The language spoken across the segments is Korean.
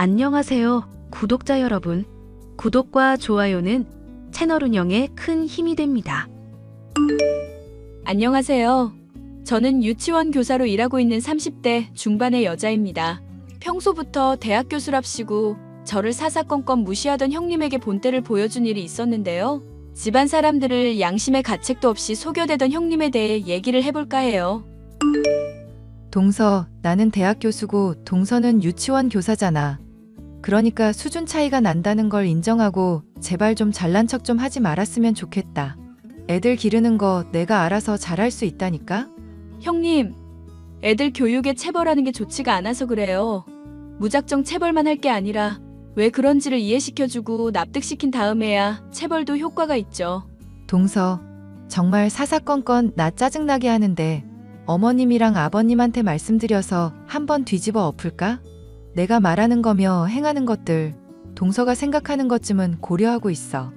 안녕하세요, 구독자 여러분. 구독과 좋아요는 채널 운영에 큰 힘이 됩니다. 안녕하세요. 저는 유치원 교사로 일하고 있는 30대 중반의 여자입니다. 평소부터 대학 교수랍시고 저를 사사건건 무시하던 형님에게 본때를 보여준 일이 있었는데요. 집안 사람들을 양심의 가책도 없이 속여대던 형님에 대해 얘기를 해볼까 해요. 동서, 나는 대학 교수고 동서는 유치원 교사잖아. 그러니까 수준 차이가 난다는 걸 인정하고 제발 좀 잘난 척 좀 하지 말았으면 좋겠다. 애들 기르는 거 내가 알아서 잘할 수 있다니까? 형님, 애들 교육에 체벌하는 게 좋지가 않아서 그래요. 무작정 체벌만 할 게 아니라 왜 그런지를 이해시켜주고 납득시킨 다음에야 체벌도 효과가 있죠. 동서, 정말 사사건건 나 짜증나게 하는데 어머님이랑 아버님한테 말씀드려서 한번 뒤집어 엎을까? 내가 말하는 거며 행하는 것들 동서가 생각하는 것쯤은 고려하고 있어.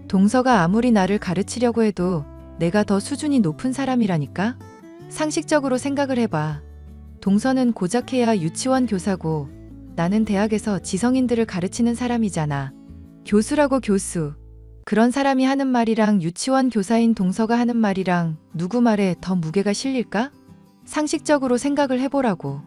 동서가 아무리 나를 가르치려고 해도 내가 더 수준이 높은 사람이라니까? 상식적으로 생각을 해봐. 동서는 고작해야 유치원 교사고 나는 대학에서 지성인들을 가르치는 사람이잖아. 교수라고 교수. 그런 사람이 하는 말이랑 유치원 교사인 동서가 하는 말이랑 누구 말에 더 무게가 실릴까? 상식적으로 생각을 해보라고.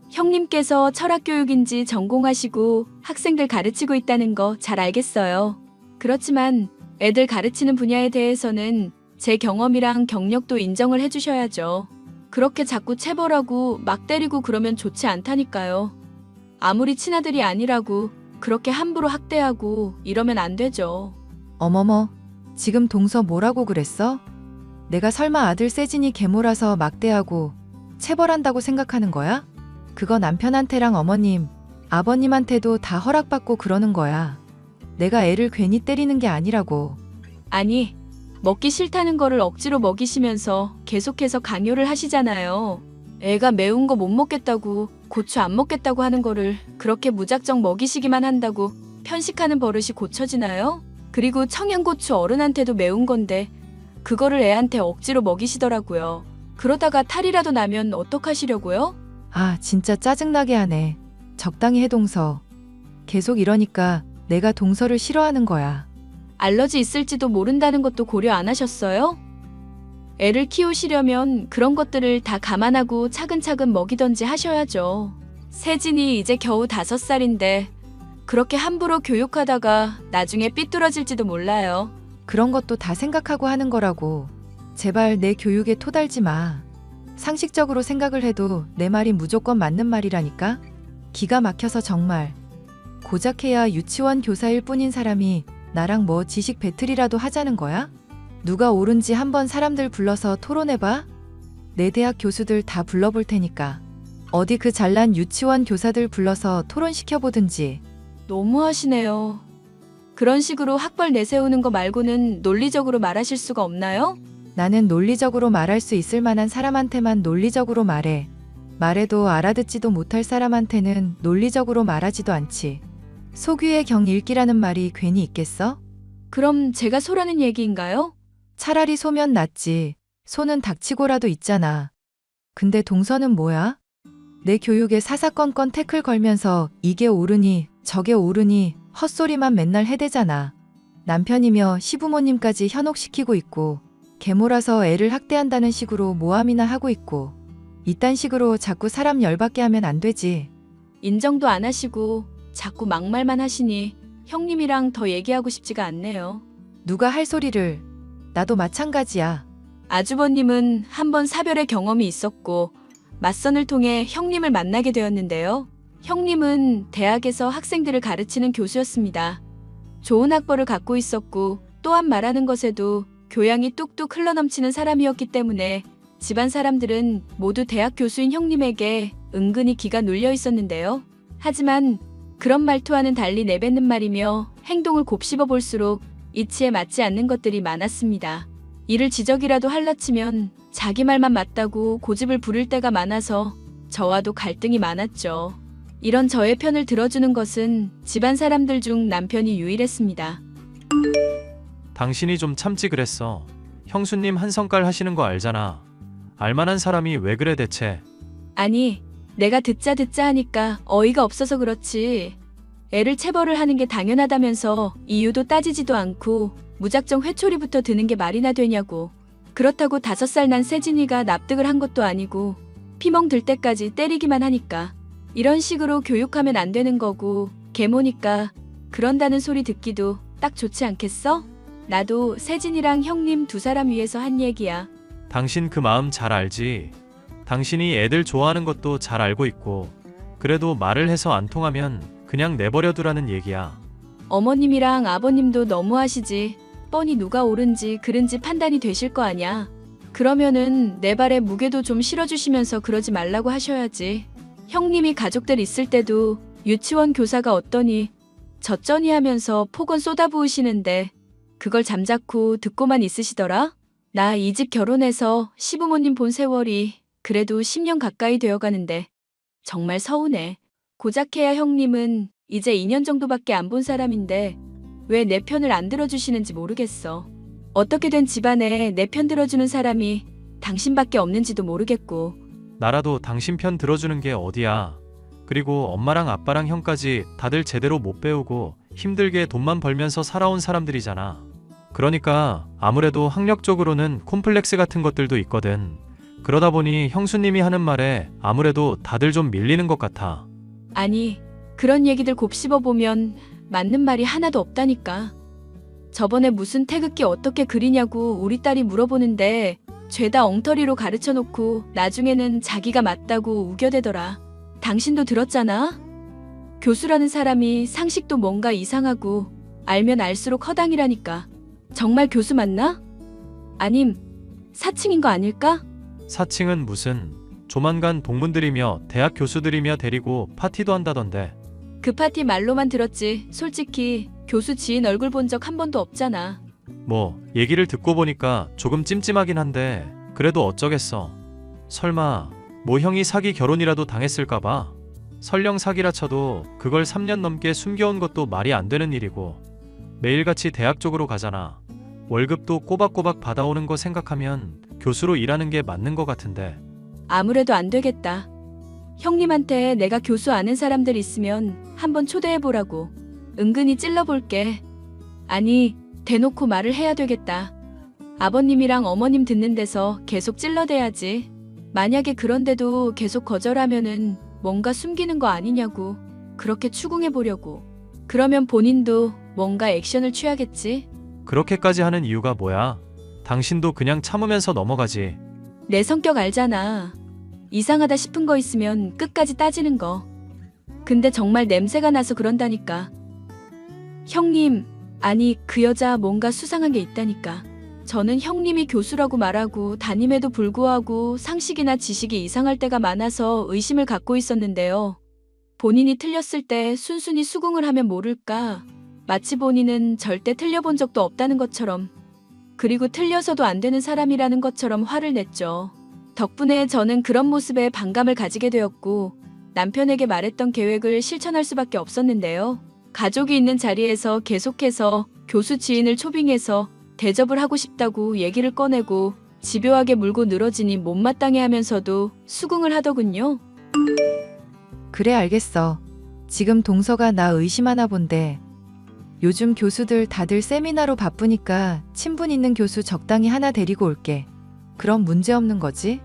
형님께서 철학교육인지 전공하시고 학생들 가르치고 있다는 거 잘 알겠어요. 그렇지만 애들 가르치는 분야에 대해서는 제 경험이랑 경력도 인정을 해주셔야죠. 그렇게 자꾸 체벌하고 막 때리고 그러면 좋지 않다니까요. 아무리 친아들이 아니라고 그렇게 함부로 학대하고 이러면 안 되죠. 어머머, 지금 동서 뭐라고 그랬어? 내가 설마 아들 세진이 계모라서 막대하고 체벌한다고 생각하는 거야? 그거 남편한테랑 어머님, 아버님한테도 다 허락받고 그러는 거야. 내가 애를 괜히 때리는 게 아니라고. 아니, 먹기 싫다는 거를 억지로 먹이시면서 계속해서 강요를 하시잖아요. 애가 매운 거 못 먹겠다고, 고추 안 먹겠다고 하는 거를 그렇게 무작정 먹이시기만 한다고 편식하는 버릇이 고쳐지나요? 그리고 청양고추 어른한테도 매운 건데 그거를 애한테 억지로 먹이시더라고요. 그러다가 탈이라도 나면 어떡하시려고요? 아, 진짜 짜증나게 하네. 적당히 해, 동서. 계속 이러니까 내가 동서를 싫어하는 거야. 알러지 있을지도 모른다는 것도 고려 안 하셨어요? 애를 키우시려면 그런 것들을 다 감안하고 차근차근 먹이던지 하셔야죠. 세진이 이제 겨우 5살인데 그렇게 함부로 교육하다가 나중에 삐뚤어질지도 몰라요. 그런 것도 다 생각하고 하는 거라고. 제발 내 교육에 토달지 마. 상식적으로 생각을 해도 내 말이 무조건 맞는 말이라니까? 기가 막혀서 정말. 고작해야 유치원 교사일 뿐인 사람이 나랑 뭐 지식 배틀이라도 하자는 거야? 누가 옳은지 한번 사람들 불러서 토론해봐? 내 대학 교수들 다 불러볼 테니까. 어디 그 잘난 유치원 교사들 불러서 토론시켜보든지. 너무하시네요. 그런 식으로 학벌 내세우는 거 말고는 논리적으로 말하실 수가 없나요? 나는 논리적으로 말할 수 있을 만한 사람한테만 논리적으로 말해. 말해도 알아듣지도 못할 사람한테는 논리적으로 말하지도 않지. 소귀의 경 읽기라는 말이 괜히 있겠어? 그럼 제가 소라는 얘기인가요? 차라리 소면 낫지. 소는 닥치고라도 있잖아. 근데 동서는 뭐야? 내 교육에 사사건건 태클 걸면서 이게 옳으니 저게 옳으니 헛소리만 맨날 해대잖아. 남편이며 시부모님까지 현혹시키고 있고 계모라서 애를 학대한다는 식으로 모함이나 하고 있고 이딴 식으로 자꾸 사람 열받게 하면 안 되지. 인정도 안 하시고 자꾸 막말만 하시니 형님이랑 더 얘기하고 싶지가 않네요. 누가 할 소리를. 나도 마찬가지야. 아주버님은 한번 사별의 경험이 있었고 맞선을 통해 형님을 만나게 되었는데요. 형님은 대학에서 학생들을 가르치는 교수였습니다. 좋은 학벌을 갖고 있었고 또한 말하는 것에도 교양이 뚝뚝 흘러넘치는 사람이었기 때문에 집안 사람들은 모두 대학 교수인 형님에게 은근히 기가 눌려 있었는데요. 하지만 그런 말투와는 달리 내뱉는 말이며 행동을 곱씹어 볼수록 이치에 맞지 않는 것들이 많았습니다. 이를 지적이라도 할라치면 자기 말만 맞다고 고집을 부릴 때가 많아서 저와도 갈등이 많았죠. 이런 저의 편을 들어주는 것은 집안 사람들 중 남편이 유일했습니다. 당신이 좀 참지 그랬어. 형수님 한 성깔 하시는 거 알잖아. 알만한 사람이 왜 그래 대체. 아니, 내가 듣자 하니까 어이가 없어서 그렇지. 애를 체벌을 하는 게 당연하다면서 이유도 따지지도 않고 무작정 회초리부터 드는 게 말이나 되냐고. 그렇다고 5살 난 세진이가 납득을 한 것도 아니고 피멍 들 때까지 때리기만 하니까. 이런 식으로 교육하면 안 되는 거고 계모니까 그런다는 소리 듣기도 딱 좋지 않겠어? 나도 세진이랑 형님 2사람 위해서 한 얘기야. 당신 그 마음 잘 알지? 당신이 애들 좋아하는 것도 잘 알고 있고 그래도 말을 해서 안 통하면 그냥 내버려 두라는 얘기야. 어머님이랑 아버님도 너무하시지. 뻔히 누가 옳은지 그른지 판단이 되실 거 아냐. 그러면은 내 발에 무게도 좀 실어주시면서 그러지 말라고 하셔야지. 형님이 가족들 있을 때도 유치원 교사가 어떠니 저쩌니 하면서 폭언 쏟아부으시는데 그걸 잠자코 듣고만 있으시더라? 나 이 집 결혼해서 시부모님 본 세월이 그래도 10년 가까이 되어가는데 정말 서운해. 고작해야 형님은 이제 2년 정도밖에 안 본 사람인데 왜 내 편을 안 들어주시는지 모르겠어. 어떻게 된 집안에 내 편 들어주는 사람이 당신밖에 없는지도 모르겠고. 나라도 당신 편 들어주는 게 어디야. 그리고 엄마랑 아빠랑 형까지 다들 제대로 못 배우고 힘들게 돈만 벌면서 살아온 사람들이잖아. 그러니까 아무래도 학력적으로는 콤플렉스 같은 것들도 있거든. 그러다 보니 형수님이 하는 말에 아무래도 다들 좀 밀리는 것 같아. 아니, 그런 얘기들 곱씹어보면 맞는 말이 하나도 없다니까. 저번에 무슨 태극기 어떻게 그리냐고 우리 딸이 물어보는데 죄다 엉터리로 가르쳐놓고 나중에는 자기가 맞다고 우겨대더라. 당신도 들었잖아? 교수라는 사람이 상식도 뭔가 이상하고 알면 알수록 허당이라니까. 정말 교수 맞나? 아님 사칭인 거 아닐까? 사칭은 무슨, 조만간 동문들이며 대학 교수들이며 데리고 파티도 한다던데. 그 파티 말로만 들었지 솔직히 교수 지인 얼굴 본 적 한 번도 없잖아. 뭐 얘기를 듣고 보니까 조금 찜찜하긴 한데 그래도 어쩌겠어. 설마 뭐 형이 사기 결혼이라도 당했을까봐. 설령 사기라 쳐도 그걸 3년 넘게 숨겨온 것도 말이 안 되는 일이고 매일같이 대학 쪽으로 가잖아. 월급도 꼬박꼬박 받아오는 거 생각하면 교수로 일하는 게 맞는 거 같은데. 아무래도 안 되겠다. 형님한테 내가 교수 아는 사람들 있으면 한번 초대해보라고. 은근히 찔러볼게. 아니, 대놓고 말을 해야 되겠다. 아버님이랑 어머님 듣는 데서 계속 찔러대야지. 만약에 그런데도 계속 거절하면은 뭔가 숨기는 거 아니냐고. 그렇게 추궁해보려고. 그러면 본인도 뭔가 액션을 취하겠지. 그렇게까지 하는 이유가 뭐야? 당신도 그냥 참으면서 넘어가지. 내 성격 알잖아. 이상하다 싶은 거 있으면 끝까지 따지는 거. 근데 정말 냄새가 나서 그런다니까. 형님, 아니 그 여자 뭔가 수상한 게 있다니까. 저는 형님이 교수라고 말하고 담임에도 불구하고 상식이나 지식이 이상할 때가 많아서 의심을 갖고 있었는데요. 본인이 틀렸을 때 순순히 수긍을 하면 모를까. 마치 본인은 절대 틀려본 적도 없다는 것처럼. 그리고 틀려서도 안 되는 사람이라는 것처럼 화를 냈죠. 덕분에 저는 그런 모습에 반감을 가지게 되었고 남편에게 말했던 계획을 실천할 수밖에 없었는데요. 가족이 있는 자리에서 계속해서 교수 지인을 초빙해서 대접을 하고 싶다고 얘기를 꺼내고 집요하게 물고 늘어지니 못마땅해 하면서도 수긍을 하더군요. 그래 알겠어. 지금 동서가 나 의심하나 본데. 요즘 교수들 다들 세미나로 바쁘니까 친분 있는 교수 적당히 하나 데리고 올게. 그럼 문제 없는 거지?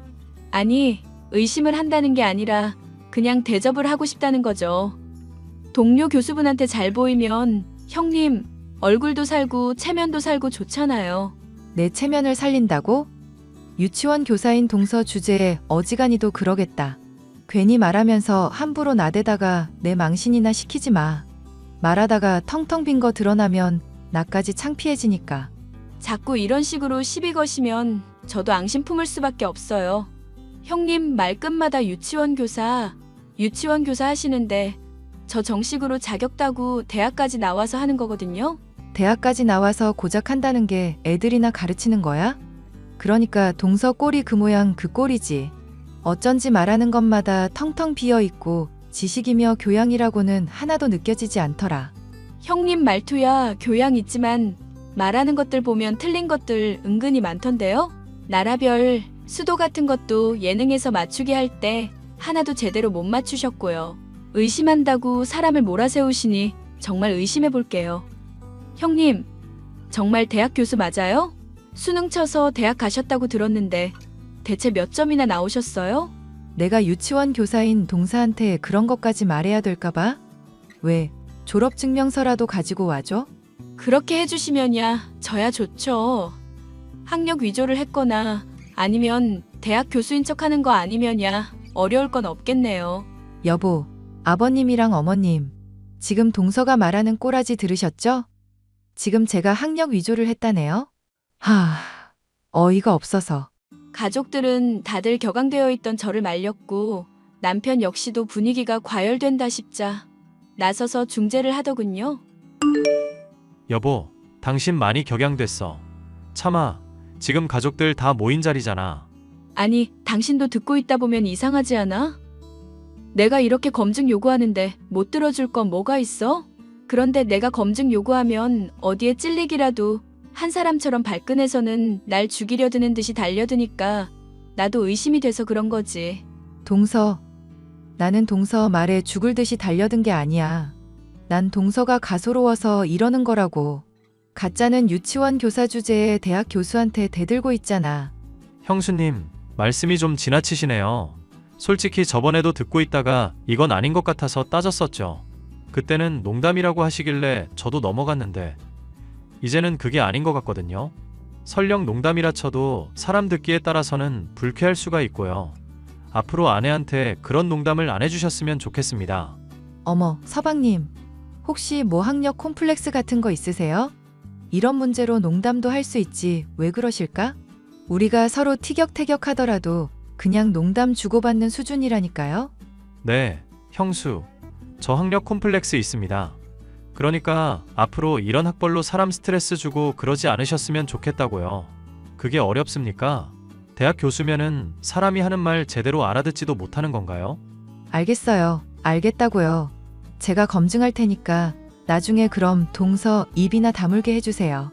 아니, 의심을 한다는 게 아니라 그냥 대접을 하고 싶다는 거죠. 동료 교수분한테 잘 보이면 형님 얼굴도 살고 체면도 살고 좋잖아요. 내 체면을 살린다고? 유치원 교사인 동서 주제에 어지간히도 그러겠다. 괜히 말하면서 함부로 나대다가 내 망신이나 시키지 마. 말하다가 텅텅 빈 거 드러나면 나까지 창피해지니까. 자꾸 이런 식으로 시비 거시면 저도 앙심 품을 수밖에 없어요. 형님 말끝마다 유치원 교사 하시는데 저 정식으로 자격 따고 대학까지 나와서 하는 거거든요. 대학까지 나와서 고작 한다는 게 애들이나 가르치는 거야? 그러니까 동서 꼴이 그 모양 그 꼴이지. 어쩐지 말하는 것마다 텅텅 비어 있고 지식이며 교양이라고는 하나도 느껴지지 않더라. 형님 말투야 교양 있지만 말하는 것들 보면 틀린 것들 은근히 많던데요. 나라별 수도 같은 것도 예능에서 맞추기 할 때 하나도 제대로 못 맞추셨고요. 의심한다고 사람을 몰아세우시니 정말 의심해 볼게요. 형님, 정말 대학 교수 맞아요? 수능 쳐서 대학 가셨다고 들었는데 대체 몇 점이나 나오셨어요? 내가 유치원 교사인 동서한테 그런 것까지 말해야 될까봐? 왜? 졸업증명서라도 가지고 와줘? 그렇게 해주시면야 저야 좋죠. 학력 위조를 했거나 아니면 대학 교수인 척하는 거 아니면야 어려울 건 없겠네요. 여보, 아버님이랑 어머님, 지금 동서가 말하는 꼬라지 들으셨죠? 지금 제가 학력 위조를 했다네요? 어이가 없어서. 가족들은 다들 격앙되어 있던 저를 말렸고 남편 역시도 분위기가 과열된다 싶자 나서서 중재를 하더군요. 여보, 당신 많이 격양됐어. 참아, 지금 가족들 다 모인 자리잖아. 아니, 당신도 듣고 있다 보면 이상하지 않아? 내가 이렇게 검증 요구하는데 못 들어줄 건 뭐가 있어? 그런데 내가 검증 요구하면 어디에 찔리기라도 한 사람처럼 발끈해서는 날 죽이려 드는 듯이 달려드니까 나도 의심이 돼서 그런 거지. 동서, 나는 동서 말에 죽을 듯이 달려든 게 아니야. 난 동서가 가소로워서 이러는 거라고. 가짜는 유치원 교사 주제에 대학 교수한테 대들고 있잖아. 형수님, 말씀이 좀 지나치시네요. 솔직히 저번에도 듣고 있다가 이건 아닌 것 같아서 따졌었죠. 그때는 농담이라고 하시길래 저도 넘어갔는데 이제는 그게 아닌 것 같거든요. 설령 농담이라 쳐도 사람 듣기에 따라서는 불쾌할 수가 있고요. 앞으로 아내한테 그런 농담을 안 해주셨으면 좋겠습니다. 어머, 서방님. 혹시 뭐 학력 콤플렉스 같은 거 있으세요? 이런 문제로 농담도 할 수 있지 왜 그러실까? 우리가 서로 티격태격 하더라도 그냥 농담 주고받는 수준이라니까요. 네, 형수. 저 학력 콤플렉스 있습니다. 그러니까 앞으로 이런 학벌로 사람 스트레스 주고 그러지 않으셨으면 좋겠다고요. 그게 어렵습니까? 대학 교수면은 사람이 하는 말 제대로 알아듣지도 못하는 건가요? 알겠어요. 알겠다고요. 제가 검증할 테니까 나중에 그럼 동서 입이나 다물게 해주세요.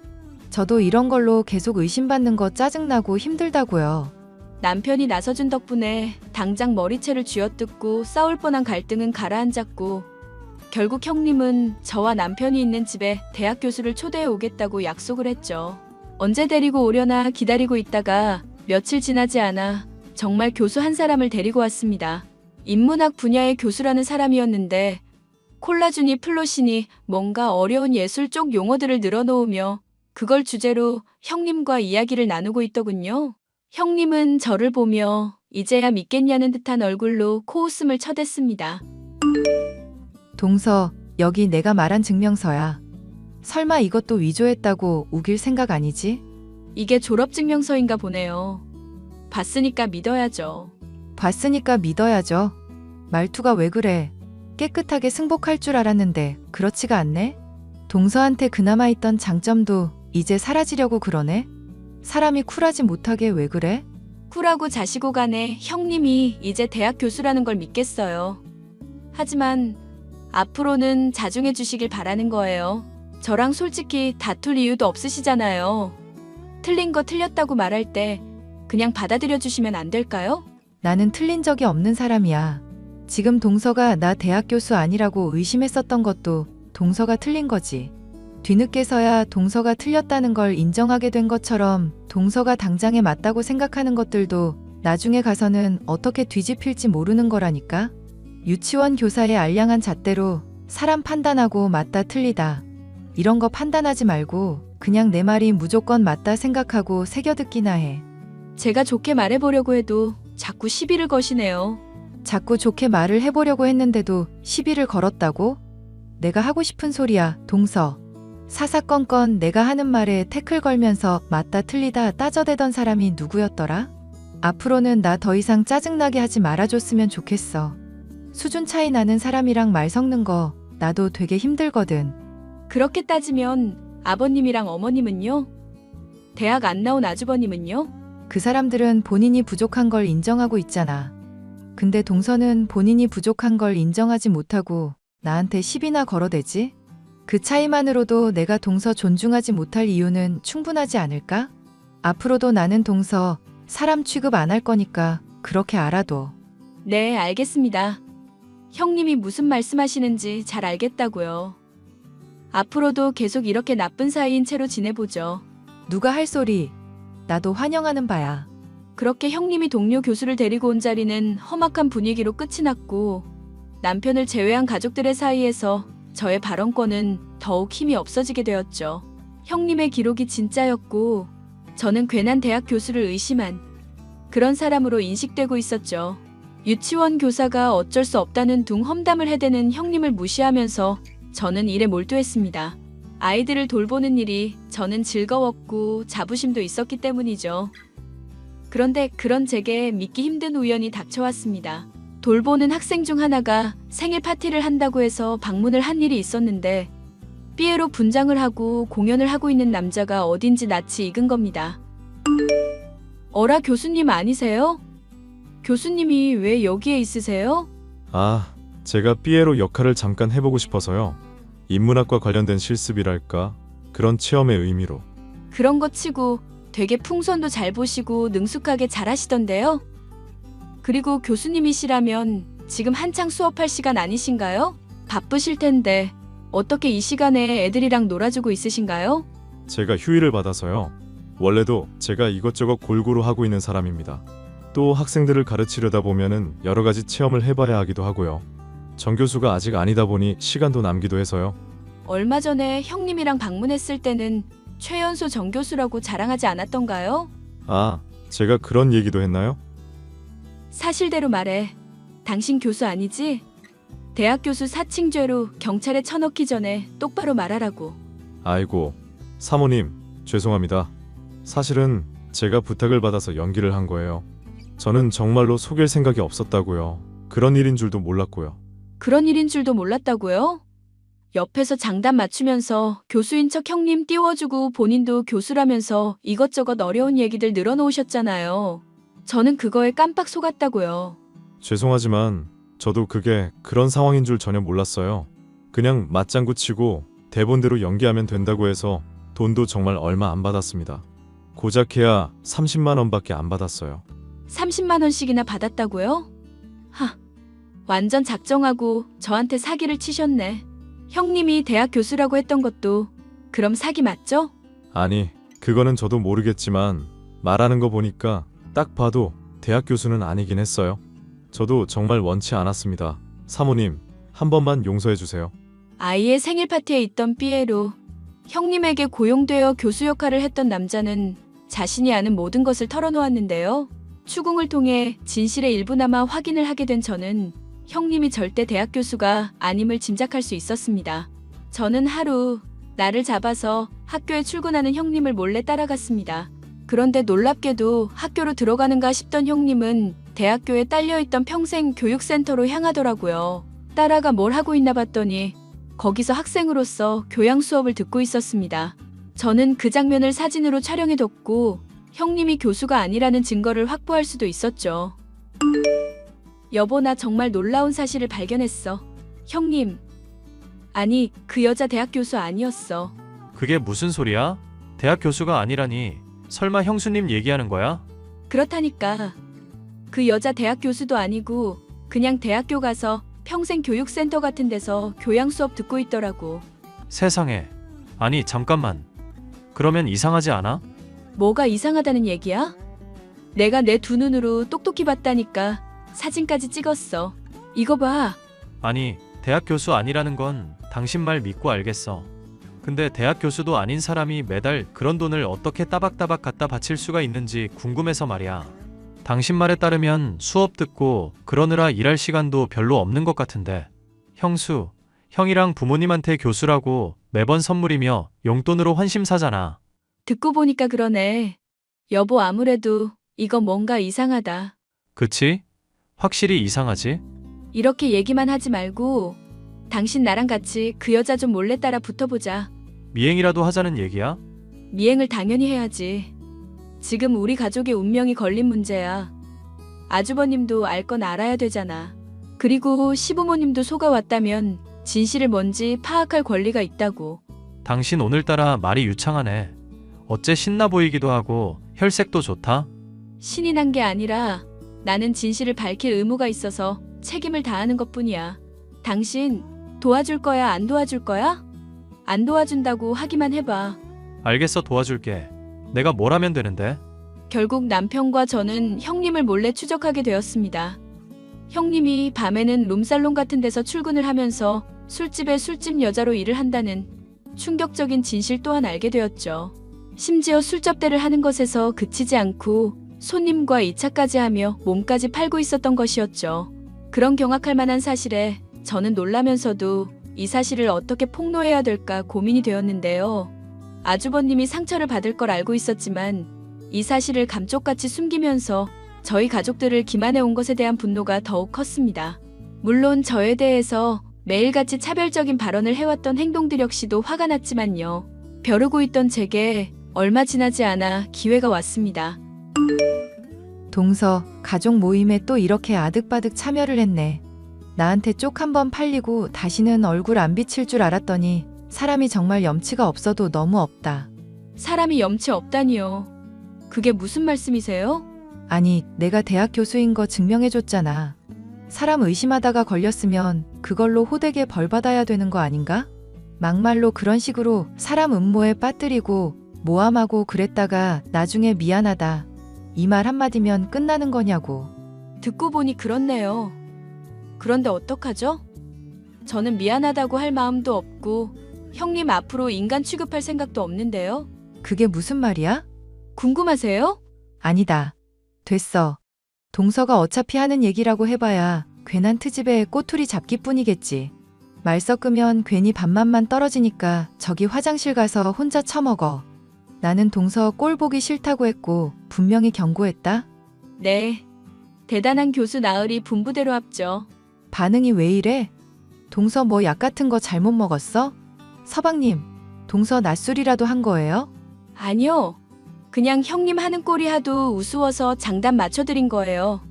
저도 이런 걸로 계속 의심받는 거 짜증나고 힘들다고요. 남편이 나서준 덕분에 당장 머리채를 쥐어뜯고 싸울 뻔한 갈등은 가라앉았고 결국 형님은 저와 남편이 있는 집에 대학 교수를 초대해 오겠다고 약속을 했죠. 언제 데리고 오려나 기다리고 있다가 며칠 지나지 않아 정말 교수 한 사람을 데리고 왔습니다. 인문학 분야의 교수라는 사람이었는데 콜라주니 플로시니 뭔가 어려운 예술 쪽 용어들을 늘어놓으며 그걸 주제로 형님과 이야기를 나누고 있더군요. 형님은 저를 보며 이제야 믿겠냐는 듯한 얼굴로 코웃음을 쳐댔습니다. 동서, 여기 내가 말한 증명서야. 설마 이것도 위조했다고 우길 생각 아니지? 이게 졸업증명서인가 보네요. 봤으니까 믿어야죠. 봤으니까 믿어야죠. 말투가 왜 그래? 깨끗하게 승복할 줄 알았는데 그렇지가 않네? 동서한테 그나마 있던 장점도 이제 사라지려고 그러네? 사람이 쿨하지 못하게 왜 그래? 쿨하고 자시고 간에 형님이 이제 대학 교수라는 걸 믿겠어요. 하지만 앞으로는 자중해 주시길 바라는 거예요. 저랑 솔직히 다툴 이유도 없으시잖아요. 틀린 거 틀렸다고 말할 때 그냥 받아들여 주시면 안 될까요? 나는 틀린 적이 없는 사람이야. 지금 동서가 나 대학 교수 아니라고 의심했었던 것도 동서가 틀린 거지. 뒤늦게서야 동서가 틀렸다는 걸 인정하게 된 것처럼 동서가 당장에 맞다고 생각하는 것들도 나중에 가서는 어떻게 뒤집힐지 모르는 거라니까. 유치원 교사의 알량한 잣대로 사람 판단하고 맞다 틀리다 이런 거 판단하지 말고 그냥 내 말이 무조건 맞다 생각하고 새겨듣기나 해. 제가 좋게 말해보려고 해도 자꾸 시비를 거시네요. 자꾸 좋게 말을 해보려고 했는데도 시비를 걸었다고? 내가 하고 싶은 소리야, 동서. 사사건건 내가 하는 말에 태클 걸면서 맞다 틀리다 따져대던 사람이 누구였더라? 앞으로는 나 더 이상 짜증나게 하지 말아줬으면 좋겠어. 수준 차이 나는 사람이랑 말 섞는 거 나도 되게 힘들거든. 그렇게 따지면 아버님이랑 어머님은요? 대학 안 나온 아주버님은요? 그 사람들은 본인이 부족한 걸 인정하고 있잖아. 근데 동서는 본인이 부족한 걸 인정하지 못하고 나한테 시비나 걸어대지? 그 차이만으로도 내가 동서 존중하지 못할 이유는 충분하지 않을까? 앞으로도 나는 동서 사람 취급 안 할 거니까 그렇게 알아둬. 네, 알겠습니다. 형님이 무슨 말씀하시는지 잘 알겠다고요. 앞으로도 계속 이렇게 나쁜 사이인 채로 지내보죠. 누가 할 소리. 나도 환영하는 바야. 그렇게 형님이 동료 교수를 데리고 온 자리는 험악한 분위기로 끝이 났고 남편을 제외한 가족들의 사이에서 저의 발언권은 더욱 힘이 없어지게 되었죠. 형님의 기록이 진짜였고 저는 괜한 대학 교수를 의심한 그런 사람으로 인식되고 있었죠. 유치원 교사가 어쩔 수 없다는 둥 험담을 해대는 형님을 무시하면서 저는 일에 몰두했습니다. 아이들을 돌보는 일이 저는 즐거웠고 자부심도 있었기 때문이죠. 그런데 그런 제게 믿기 힘든 우연이 닥쳐왔습니다. 돌보는 학생 중 하나가 생일 파티를 한다고 해서 방문을 한 일이 있었는데 삐에로 분장을 하고 공연을 하고 있는 남자가 어딘지 낯이 익은 겁니다. 어라, 교수님 아니세요? 교수님이 왜 여기에 있으세요? 아, 제가 삐에로 역할을 잠깐 해보고 싶어서요. 인문학과 관련된 실습이랄까? 그런 체험의 의미로. 그런 거 치고 되게 풍선도 잘 보시고 능숙하게 잘하시던데요? 그리고 교수님이시라면 지금 한창 수업할 시간 아니신가요? 바쁘실 텐데 어떻게 이 시간에 애들이랑 놀아주고 있으신가요? 제가 휴일을 받아서요. 원래도 제가 이것저것 골고루 하고 있는 사람입니다. 또 학생들을 가르치려다 보면은 여러 가지 체험을 해봐야 하기도 하고요. 정 교수가 아직 아니다 보니 시간도 남기도 해서요. 얼마 전에 형님이랑 방문했을 때는 최연소 정 교수라고 자랑하지 않았던가요? 아, 제가 그런 얘기도 했나요? 사실대로 말해. 당신 교수 아니지? 대학 교수 사칭죄로 경찰에 쳐넣기 전에 똑바로 말하라고. 아이고, 사모님, 죄송합니다. 사실은 제가 부탁을 받아서 연기를 한 거예요. 저는 정말로 속일 생각이 없었다고요. 그런 일인 줄도 몰랐고요. 그런 일인 줄도 몰랐다고요? 옆에서 장단 맞추면서 교수인 척 형님 띄워주고 본인도 교수라면서 이것저것 어려운 얘기들 늘어놓으셨잖아요. 저는 그거에 깜빡 속았다고요. 죄송하지만 저도 그게 그런 상황인 줄 전혀 몰랐어요. 그냥 맞장구 치고 대본대로 연기하면 된다고 해서 돈도 정말 얼마 안 받았습니다. 고작해야 30만 원밖에 안 받았어요. 30만 원씩이나 받았다고요? 하, 완전 작정하고 저한테 사기를 치셨네. 형님이 대학 교수라고 했던 것도 그럼 사기 맞죠? 아니, 그거는 저도 모르겠지만 말하는 거 보니까 딱 봐도 대학 교수는 아니긴 했어요. 저도 정말 원치 않았습니다. 사모님, 한 번만 용서해 주세요. 아이의 생일 파티에 있던 삐에로 형님에게 고용되어 교수 역할을 했던 남자는 자신이 아는 모든 것을 털어놓았는데요. 추궁을 통해 진실의 일부나마 확인을 하게 된 저는 형님이 절대 대학 교수가 아님을 짐작할 수 있었습니다. 저는 하루 나를 잡아서 학교에 출근하는 형님을 몰래 따라갔습니다. 그런데 놀랍게도 학교로 들어가는가 싶던 형님은 대학교에 딸려있던 평생 교육센터로 향하더라고요. 딸아가 뭘 하고 있나 봤더니 거기서 학생으로서 교양 수업을 듣고 있었습니다. 저는 그 장면을 사진으로 촬영해뒀고 형님이 교수가 아니라는 증거를 확보할 수도 있었죠. 여보, 나 정말 놀라운 사실을 발견했어. 형님. 아니, 그 여자 대학 교수 아니었어. 그게 무슨 소리야? 대학 교수가 아니라니. 설마 형수님 얘기하는 거야? 그렇다니까. 그 여자 대학 교수도 아니고 그냥 대학교 가서 평생 교육센터 같은 데서 교양 수업 듣고 있더라고. 세상에. 아니, 잠깐만. 그러면 이상하지 않아? 뭐가 이상하다는 얘기야? 내가 내 두 눈으로 똑똑히 봤다니까. 사진까지 찍었어. 이거 봐. 아니, 대학 교수 아니라는 건 당신 말 믿고 알겠어. 근데 대학 교수도 아닌 사람이 매달 그런 돈을 어떻게 따박따박 갖다 바칠 수가 있는지 궁금해서 말이야. 당신 말에 따르면 수업 듣고 그러느라 일할 시간도 별로 없는 것 같은데. 형수, 형이랑 부모님한테 교수라고 매번 선물이며 용돈으로 환심 사잖아. 듣고 보니까 그러네. 여보, 아무래도 이거 뭔가 이상하다. 그치? 확실히 이상하지? 이렇게 얘기만 하지 말고 당신 나랑 같이 그 여자 좀 몰래 따라 붙어보자. 미행이라도 하자는 얘기야? 미행을 당연히 해야지. 지금 우리 가족의 운명이 걸린 문제야. 아주버님도 알 건 알아야 되잖아. 그리고 시부모님도 속아왔다면 진실을 뭔지 파악할 권리가 있다고. 당신 오늘따라 말이 유창하네. 어째 신나 보이기도 하고 혈색도 좋다? 신이 난 게 아니라 나는 진실을 밝힐 의무가 있어서 책임을 다하는 것뿐이야. 당신 도와줄 거야, 안 도와줄 거야? 안 도와준다고 하기만 해봐. 알겠어, 도와줄게. 내가 뭘 하면 되는데? 결국 남편과 저는 형님을 몰래 추적하게 되었습니다. 형님이 밤에는 룸살롱 같은 데서 출근을 하면서 술집에 술집 여자로 일을 한다는 충격적인 진실 또한 알게 되었죠. 심지어 술접대를 하는 것에서 그치지 않고 손님과 2차까지 하며 몸까지 팔고 있었던 것이었죠. 그런 경악할 만한 사실에 저는 놀라면서도 이 사실을 어떻게 폭로해야 될까 고민이 되었는데요. 아주버님이 상처를 받을 걸 알고 있었지만 이 사실을 감쪽같이 숨기면서 저희 가족들을 기만해 온 것에 대한 분노가 더욱 컸습니다. 물론 저에 대해서 매일같이 차별적인 발언을 해왔던 행동들 역시도 화가 났지만요. 벼르고 있던 제게 얼마 지나지 않아 기회가 왔습니다. 동서, 가족 모임에 또 이렇게 아득바득 참여를 했네. 나한테 쪽 한번 팔리고 다시는 얼굴 안 비칠 줄 알았더니 사람이 정말 염치가 없어도 너무 없다. 사람이 염치 없다니요. 그게 무슨 말씀이세요? 아니, 내가 대학 교수인 거 증명해줬잖아. 사람 의심하다가 걸렸으면 그걸로 호되게 벌 받아야 되는 거 아닌가? 막말로 그런 식으로 사람 음모에 빠뜨리고 모함하고 그랬다가 나중에 미안하다. 이 말 한마디면 끝나는 거냐고. 듣고 보니 그렇네요. 그런데 어떡하죠? 저는 미안하다고 할 마음도 없고 형님 앞으로 인간 취급할 생각도 없는데요. 그게 무슨 말이야? 궁금하세요? 아니다. 됐어. 동서가 어차피 하는 얘기라고 해봐야 괜한 트집에 꼬투리 잡기뿐이겠지. 말 섞으면 괜히 밥맛만 떨어지니까 저기 화장실 가서 혼자 처먹어. 나는 동서 꼴 보기 싫다고 했고 분명히 경고했다. 네. 대단한 교수 나으리 분부대로 합죠. 반응이 왜 이래? 동서 뭐 약 같은 거 잘못 먹었어? 서방님, 동서 낯술이라도 한 거예요? 아니요. 그냥 형님 하는 꼴이 하도 우스워서 장단 맞춰드린 거예요.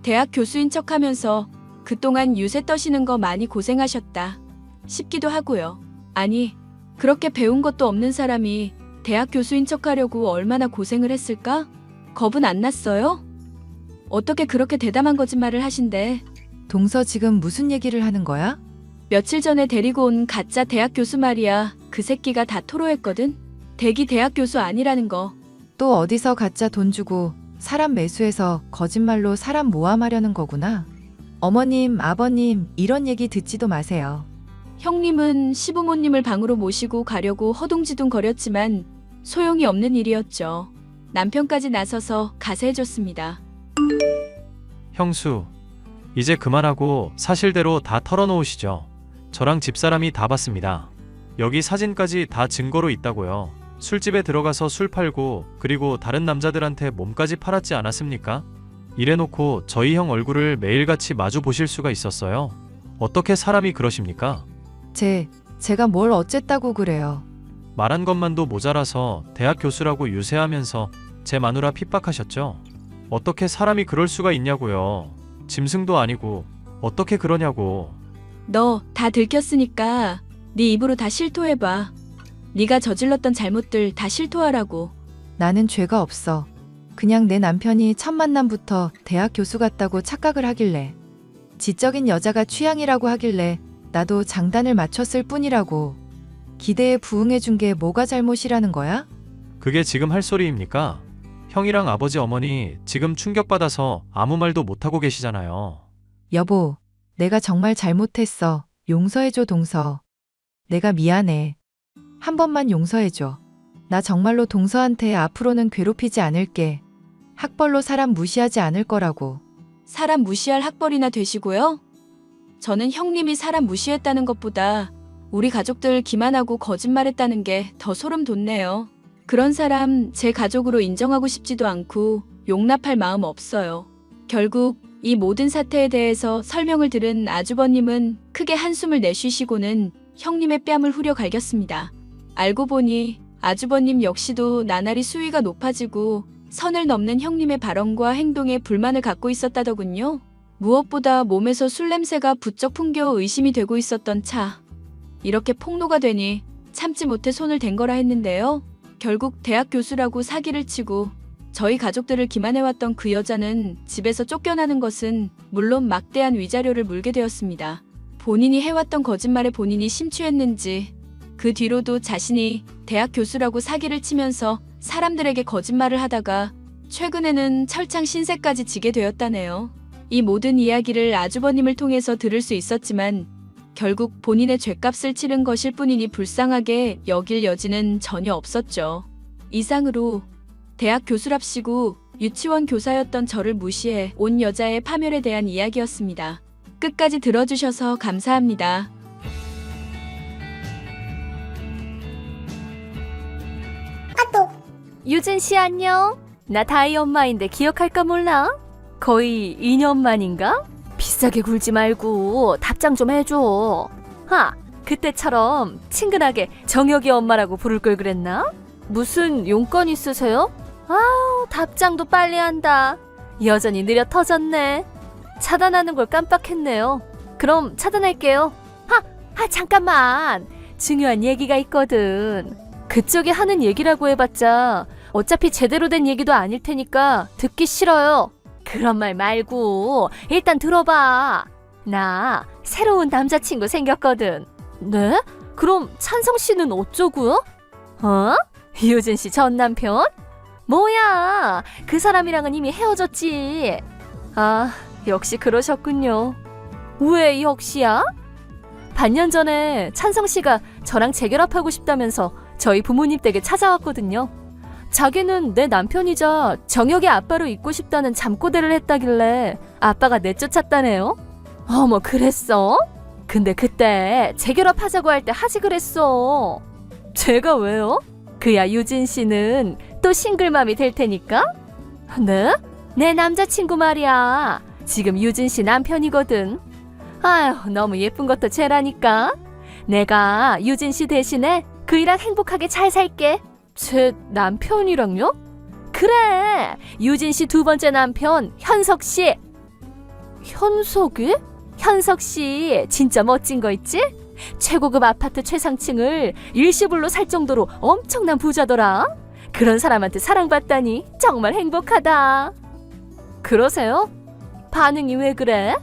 대학 교수인 척하면서 그동안 유세 떠시는 거 많이 고생하셨다 싶기도 하고요. 아니, 그렇게 배운 것도 없는 사람이 대학 교수인 척하려고 얼마나 고생을 했을까? 겁은 안 났어요? 어떻게 그렇게 대담한 거짓말을 하신대? 동서 지금 무슨 얘기를 하는 거야? 며칠 전에 데리고 온 가짜 대학 교수 말이야. 그 새끼가 다 토로했거든. 대기 대학 교수 아니라는 거. 또 어디서 가짜 돈 주고 사람 매수해서 거짓말로 사람 모함하려는 거구나. 어머님, 아버님 이런 얘기 듣지도 마세요. 형님은 시부모님을 방으로 모시고 가려고 허둥지둥 거렸지만 소용이 없는 일이었죠. 남편까지 나서서 가세해줬습니다. 형수, 이제 그만하고 사실대로 다 털어놓으시죠. 저랑 집사람이 다 봤습니다. 여기 사진까지 다 증거로 있다고요. 술집에 들어가서 술 팔고 그리고 다른 남자들한테 몸까지 팔았지 않았습니까? 이래놓고 저희 형 얼굴을 매일같이 마주 보실 수가 있었어요. 어떻게 사람이 그러십니까? 제가 뭘 어쨌다고 그래요. 말한 것만도 모자라서 대학 교수라고 유세하면서 제 마누라 핍박하셨죠? 어떻게 사람이 그럴 수가 있냐고요. 짐승도 아니고 어떻게 그러냐고. 너 다 들켰으니까 네 입으로 다 실토해봐. 네가 저질렀던 잘못들 다 실토하라고. 나는 죄가 없어. 그냥 내 남편이 첫 만남부터 대학 교수 같다고 착각을 하길래, 지적인 여자가 취향이라고 하길래 나도 장단을 맞췄을 뿐이라고. 기대에 부응해준 게 뭐가 잘못이라는 거야? 그게 지금 할 소리입니까? 형이랑 아버지 어머니 지금 충격받아서 아무 말도 못하고 계시잖아요. 여보, 내가 정말 잘못했어. 용서해줘, 동서. 내가 미안해. 한 번만 용서해줘. 나 정말로 동서한테 앞으로는 괴롭히지 않을게. 학벌로 사람 무시하지 않을 거라고. 사람 무시할 학벌이나 되시고요. 저는 형님이 사람 무시했다는 것보다 우리 가족들 기만하고 거짓말했다는 게 더 소름 돋네요. 그런 사람 제 가족으로 인정하고 싶지도 않고 용납할 마음 없어요. 결국 이 모든 사태에 대해서 설명을 들은 아주버님은 크게 한숨을 내쉬시고는 형님의 뺨을 후려 갈겼습니다. 알고 보니 아주버님 역시도 나날이 수위가 높아지고 선을 넘는 형님의 발언과 행동에 불만을 갖고 있었다더군요. 무엇보다 몸에서 술 냄새가 부쩍 풍겨 의심이 되고 있었던 차. 이렇게 폭로가 되니 참지 못해 손을 댄 거라 했는데요. 결국 대학 교수라고 사기를 치고 저희 가족들을 기만해왔던 그 여자는 집에서 쫓겨나는 것은 물론 막대한 위자료를 물게 되었습니다. 본인이 해왔던 거짓말에 본인이 심취했는지 그 뒤로도 자신이 대학 교수라고 사기를 치면서 사람들에게 거짓말을 하다가 최근에는 철창 신세까지 지게 되었다네요. 이 모든 이야기를 아주버님을 통해서 들을 수 있었지만 결국 본인의 죗값을 치른 것일 뿐이니 불쌍하게 여길 여지는 전혀 없었죠. 이상으로 대학 교수랍시고 유치원 교사였던 저를 무시해 온 여자의 파멸에 대한 이야기였습니다. 끝까지 들어주셔서 감사합니다. 유진 씨 안녕. 나 다이 엄마인데 기억할까 몰라? 거의 2년 만인가? 비싸게 굴지 말고 답장 좀 해줘. 그때처럼 친근하게 정혁이 엄마라고 부를 걸 그랬나? 무슨 용건 있으세요? 아우, 답장도 빨리 한다. 여전히 느려 터졌네. 차단하는 걸 깜빡했네요. 그럼 차단할게요. 잠깐만. 중요한 얘기가 있거든. 그쪽이 하는 얘기라고 해봤자 어차피 제대로 된 얘기도 아닐 테니까 듣기 싫어요. 그런 말 말고 일단 들어봐. 나 새로운 남자친구 생겼거든. 네? 그럼 찬성 씨는 어쩌고요? 유진 씨 전 남편? 뭐야, 그 사람이랑은 이미 헤어졌지. 역시 그러셨군요. 왜 역시야? 반년 전에 찬성 씨가 저랑 재결합하고 싶다면서 저희 부모님 댁에 찾아왔거든요. 자기는 내 남편이자 정혁의 아빠로 있고 싶다는 잠꼬대를 했다길래 아빠가 내쫓았다네요. 어머, 그랬어? 근데 그때 재결합하자고 할 때 하지 그랬어. 제가 왜요? 그야 유진 씨는 또 싱글맘이 될 테니까. 네? 내 남자친구 말이야. 지금 유진 씨 남편이거든. 아휴, 너무 예쁜 것도 죄라니까. 내가 유진 씨 대신에 그이랑 행복하게 잘 살게. 제 남편이랑요? 그래, 유진 씨 두 번째 남편 현석 씨. 현석이? 현석 씨 진짜 멋진 거 있지? 최고급 아파트 최상층을 일시불로 살 정도로 엄청난 부자더라. 그런 사람한테 사랑받다니 정말 행복하다. 그러세요? 반응이 왜 그래?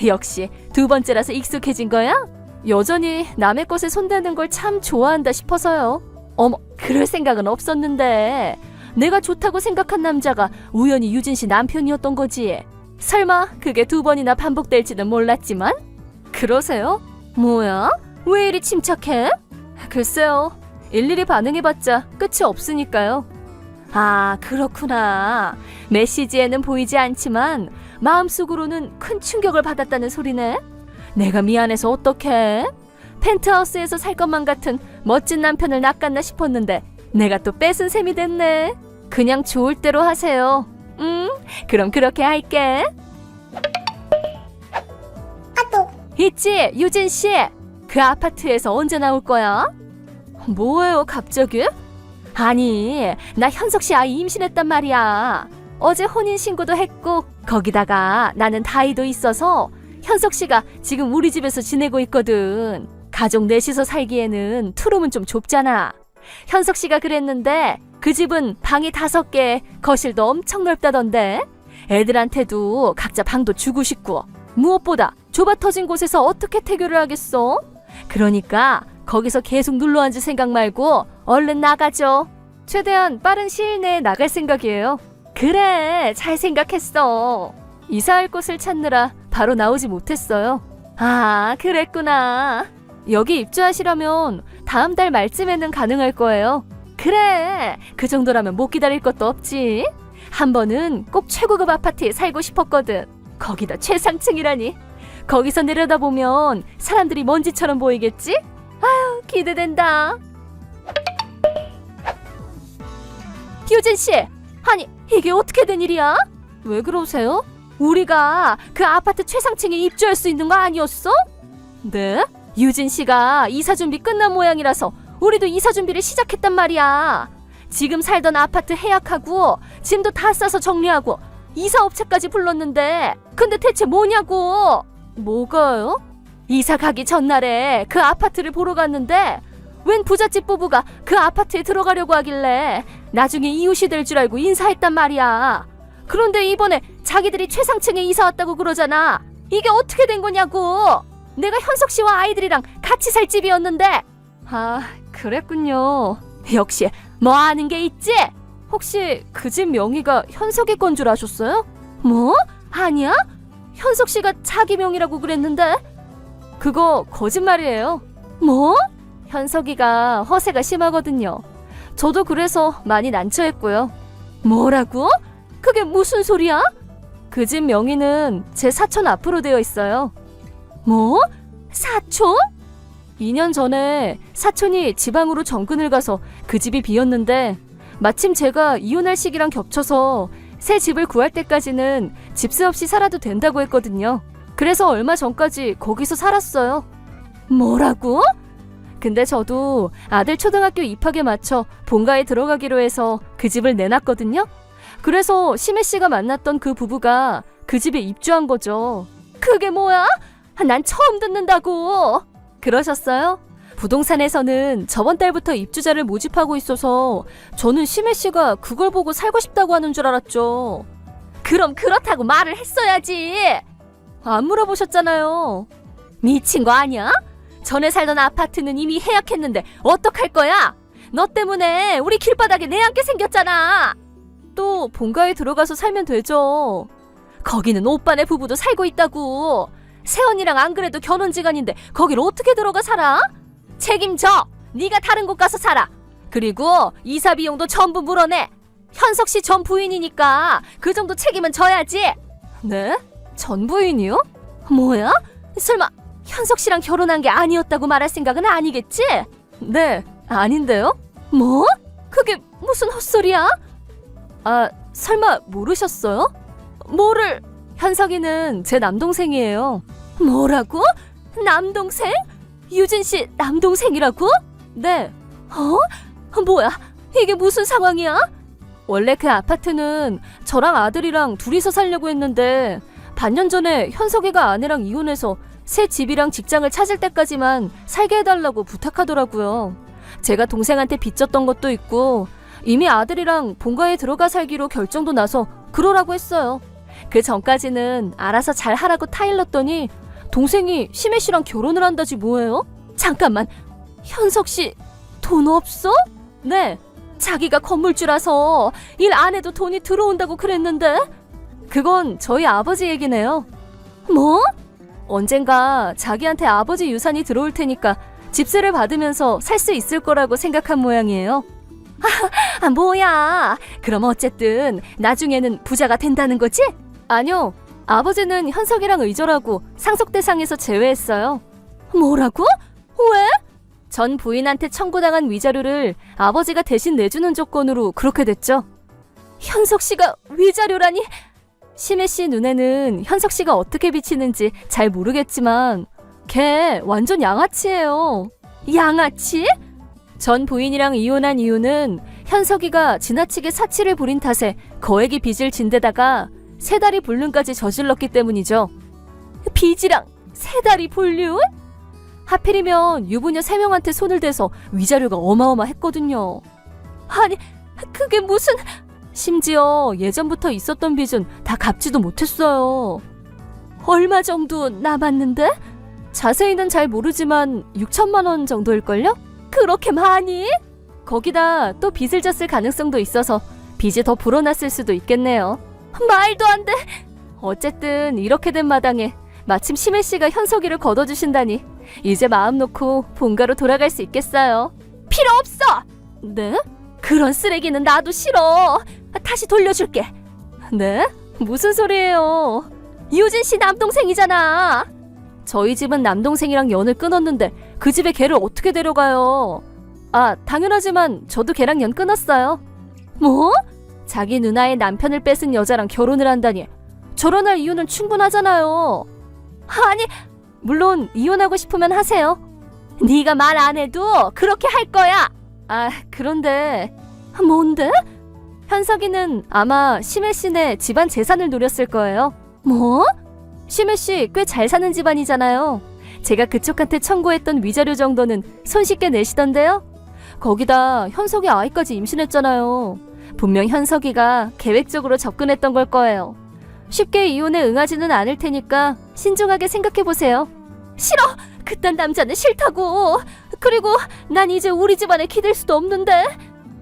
역시 두 번째라서 익숙해진 거야? 여전히 남의 것에 손대는 걸 참 좋아한다 싶어서요. 어머, 그럴 생각은 없었는데. 내가 좋다고 생각한 남자가 우연히 유진 씨 남편이었던 거지. 설마 그게 두 번이나 반복될지는 몰랐지만. 그러세요? 뭐야? 왜 이리 침착해? 글쎄요, 일일이 반응해봤자 끝이 없으니까요. 그렇구나. 메시지에는 보이지 않지만 마음속으로는 큰 충격을 받았다는 소리네. 내가 미안해서 어떡해? 펜트하우스에서 살 것만 같은 멋진 남편을 낚았나 싶었는데 내가 또 뺏은 셈이 됐네. 그냥 좋을 대로 하세요. 그럼 그렇게 할게. 있지, 유진 씨. 그 아파트에서 언제 나올 거야? 뭐예요, 갑자기? 아니, 나 현석 씨 아이 임신했단 말이야. 어제 혼인신고도 했고 거기다가 나는 다이도 있어서 현석 씨가 지금 우리 집에서 지내고 있거든. 가족 넷이서 살기에는 투룸은 좀 좁잖아. 현석 씨가 그랬는데 그 집은 방이 5개, 거실도 엄청 넓다던데. 애들한테도 각자 방도 주고 싶고. 무엇보다 좁아 터진 곳에서 어떻게 태교를 하겠어? 그러니까 거기서 계속 눌러앉을 생각 말고 얼른 나가죠. 최대한 빠른 시일 내에 나갈 생각이에요. 그래, 잘 생각했어. 이사할 곳을 찾느라 바로 나오지 못했어요. 그랬구나. 여기 입주하시려면 다음 달 말쯤에는 가능할 거예요. 그래, 그 정도라면 못 기다릴 것도 없지. 한 번은 꼭 최고급 아파트에 살고 싶었거든. 거기다 최상층이라니. 거기서 내려다보면 사람들이 먼지처럼 보이겠지? 아유, 기대된다. 유진 씨, 아니 이게 어떻게 된 일이야? 왜 그러세요? 우리가 그 아파트 최상층에 입주할 수 있는 거 아니었어? 네? 유진 씨가 이사 준비 끝난 모양이라서 우리도 이사 준비를 시작했단 말이야. 지금 살던 아파트 해약하고 짐도 다 싸서 정리하고 이사업체까지 불렀는데 근데 대체 뭐냐고. 뭐가요? 이사 가기 전날에 그 아파트를 보러 갔는데 웬 부잣집 부부가 그 아파트에 들어가려고 하길래 나중에 이웃이 될 줄 알고 인사했단 말이야. 그런데 이번에 자기들이 최상층에 이사 왔다고 그러잖아. 이게 어떻게 된 거냐고. 내가 현석 씨와 아이들이랑 같이 살 집이었는데. 아, 그랬군요. 역시 뭐 아는 게 있지? 혹시 그 집 명의가 현석이 건 줄 아셨어요? 뭐? 아니야? 현석 씨가 자기 명의라고 그랬는데. 그거 거짓말이에요. 뭐? 현석이가 허세가 심하거든요. 저도 그래서 많이 난처했고요. 뭐라고? 그게 무슨 소리야? 그 집 명의는 제 사촌 앞으로 되어 있어요. 뭐? 사촌? 2년 전에 사촌이 지방으로 정근을 가서 그 집이 비었는데 마침 제가 이혼할 시기랑 겹쳐서 새 집을 구할 때까지는 집세 없이 살아도 된다고 했거든요. 그래서 얼마 전까지 거기서 살았어요. 뭐라고? 근데 저도 아들 초등학교 입학에 맞춰 본가에 들어가기로 해서 그 집을 내놨거든요. 그래서 심혜 씨가 만났던 그 부부가 그 집에 입주한 거죠. 그게 뭐야? 난 처음 듣는다고. 그러셨어요? 부동산에서는 저번 달부터 입주자를 모집하고 있어서 저는 심혜 씨가 그걸 보고 살고 싶다고 하는 줄 알았죠. 그럼 그렇다고 말을 했어야지. 안 물어보셨잖아요. 미친 거 아니야? 전에 살던 아파트는 이미 해약했는데 어떡할 거야? 너 때문에 우리 길바닥에 내앉게 생겼잖아. 또 본가에 들어가서 살면 되죠. 거기는 오빠네 부부도 살고 있다고. 새언니랑 안 그래도 결혼지간인데 거길 어떻게 들어가 살아? 책임져. 네가 다른 곳 가서 살아. 그리고 이사 비용도 전부 물어내. 현석 씨 전 부인이니까 그 정도 책임은 져야지. 네? 전 부인이요? 뭐야? 설마 현석 씨랑 결혼한 게 아니었다고 말할 생각은 아니겠지? 네, 아닌데요? 뭐? 그게 무슨 헛소리야? 아, 설마 모르셨어요? 뭐를? 현석이는 제 남동생이에요. 뭐라고? 남동생? 유진 씨 남동생이라고? 네. 뭐야? 이게 무슨 상황이야? 원래 그 아파트는 저랑 아들이랑 둘이서 살려고 했는데 반년 전에 현석이가 아내랑 이혼해서 새 집이랑 직장을 찾을 때까지만 살게 해달라고 부탁하더라고요. 제가 동생한테 빚졌던 것도 있고 이미 아들이랑 본가에 들어가 살기로 결정도 나서 그러라고 했어요. 그 전까지는 알아서 잘 하라고 타일렀더니 동생이 심혜 씨랑 결혼을 한다지 뭐예요? 잠깐만, 현석 씨 돈 없어? 네, 자기가 건물주라서 일 안 해도 돈이 들어온다고 그랬는데. 그건 저희 아버지 얘기네요. 뭐? 언젠가 자기한테 아버지 유산이 들어올 테니까 집세를 받으면서 살 수 있을 거라고 생각한 모양이에요. 뭐야? 그럼 어쨌든 나중에는 부자가 된다는 거지? 아니요. 아버지는 현석이랑 의절하고 상속대상에서 제외했어요. 뭐라고? 왜? 전 부인한테 청구당한 위자료를 아버지가 대신 내주는 조건으로 그렇게 됐죠. 현석 씨가 위자료라니? 심혜 씨 눈에는 현석 씨가 어떻게 비치는지 잘 모르겠지만 걔 완전 양아치예요. 양아치? 전 부인이랑 이혼한 이유는 현석이가 지나치게 사치를 부린 탓에 거액의 빚을 진 데다가 3다리 불륜까지 저질렀기 때문이죠. 빚이랑 3다리 불륜? 하필이면 유부녀 3명한테 손을 대서 위자료가 어마어마했거든요. 아니, 그게 무슨... 심지어 예전부터 있었던 빚은 다 갚지도 못했어요. 얼마 정도 남았는데? 자세히는 잘 모르지만 6천만 원 정도일걸요? 그렇게 많이? 거기다 또 빚을 졌을 가능성도 있어서 빚이 더 불어났을 수도 있겠네요. 말도 안 돼. 어쨌든 이렇게 된 마당에 마침 심혜 씨가 현석이를 걷어주신다니 이제 마음 놓고 본가로 돌아갈 수 있겠어요. 필요 없어! 네? 그런 쓰레기는 나도 싫어. 다시 돌려줄게. 네? 무슨 소리예요? 유진 씨 남동생이잖아. 저희 집은 남동생이랑 연을 끊었는데 그 집에 걔를 어떻게 데려가요? 아, 당연하지만 저도 걔랑 연 끊었어요. 뭐? 자기 누나의 남편을 뺏은 여자랑 결혼을 한다니 저런 이유는 충분하잖아요. 아니, 물론 이혼하고 싶으면 하세요. 네가 말 안 해도 그렇게 할 거야. 아, 그런데... 뭔데? 현석이는 아마 심혜 씨네 집안 재산을 노렸을 거예요. 뭐? 심혜 씨 꽤 잘 사는 집안이잖아요. 제가 그쪽한테 청구했던 위자료 정도는 손쉽게 내시던데요? 거기다 현석이 아이까지 임신했잖아요. 분명 현석이가 계획적으로 접근했던 걸 거예요. 쉽게 이혼에 응하지는 않을 테니까 신중하게 생각해보세요. 싫어! 그딴 남자는 싫다고! 그리고 난 이제 우리 집안에 기댈 수도 없는데.